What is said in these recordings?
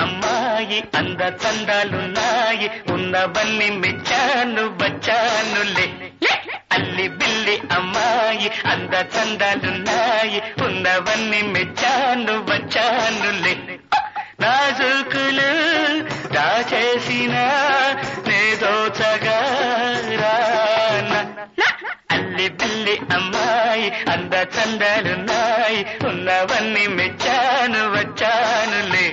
అమ్మాయి అంద చందాలున్నాయి ఉన్నవన్నీ మెచ్చాను వచ్చానులే అల్లి బిల్లి అమ్మాయి అంద చందాలున్నాయి ఉన్నవన్నీ మెచ్చాను వచ్చానులే నాజుకులు దాచేసిన నేదోచగా అల్లి బిల్లి అమ్మాయి అంద చందాలున్నాయి ఉన్నవన్నీ మెచ్చాను వచ్చానులే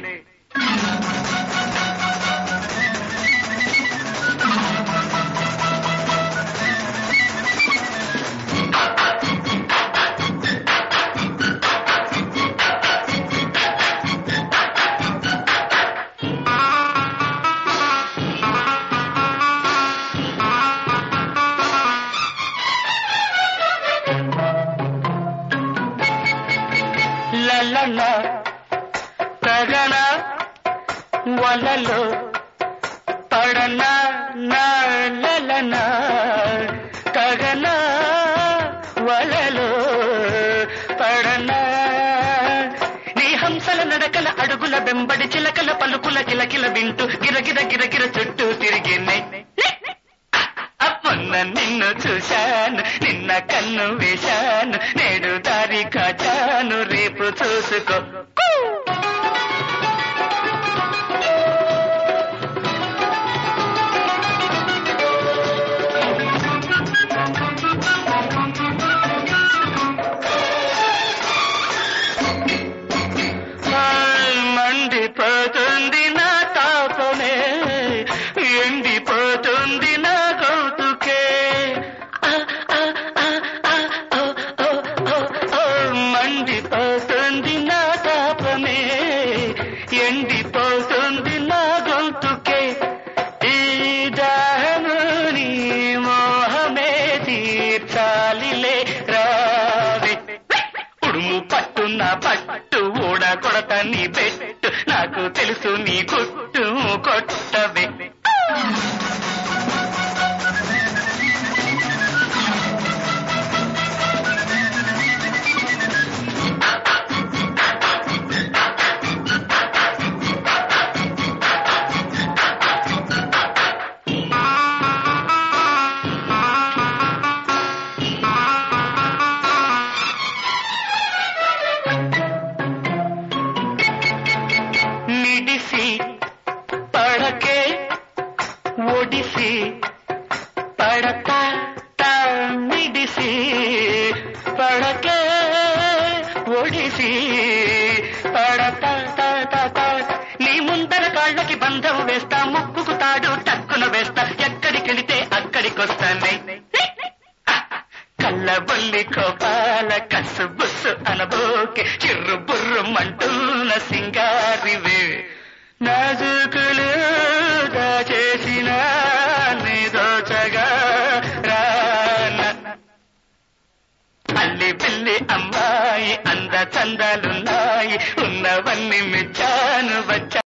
లలన తగన వలలో పడన లలన తగన వలలో పడన నీ హంసల నడకల అడుగుల వెంబడి చిలకల పలుకుల కిలకిల వింటూ గిరగిర గిరగిర చుట్టూ తిరిగినాయి మొన్న నిన్ను చూశాను నిన్న కన్ను వేశాను నేడు దారి కాచాను రేపు చూసుకో మండిపోతుంది నా తాపమే ఎండిపోతుంది నా మండిపోతుంది నా తాపమే ఎండిపోతుంది నా గొంతుకే ఈ దాహముని మోహమే తీర్చాలిలే రావే ఉడుము పట్టు నా పట్టు ఊడ కొడత నీ పెట్టు నాకు తెలుసు నీ గుట్టు కొట్టవే మిడిసి పడకే ఒడిసి పడతా మిడిసి పడకే ఒడిసి పడతా నీ ముందర కాళ్ళకి బంధం వేస్తా ముక్కుకు తాడు టక్కున వేస్తా ఎక్కడికెళితే అక్కడికొస్తానే కళ్ళబొల్లి కోపాల కసు బుస్సు అనబోకే చిర్రు బుర్రు మంటూన సింగారివే నాజుకులు దాచేసిన నిదోచగా అల్లి పిల్లి అమ్మాయి అంద చందాలున్నాయి ఉన్నవన్నీ మెచ్చాను వచ్చా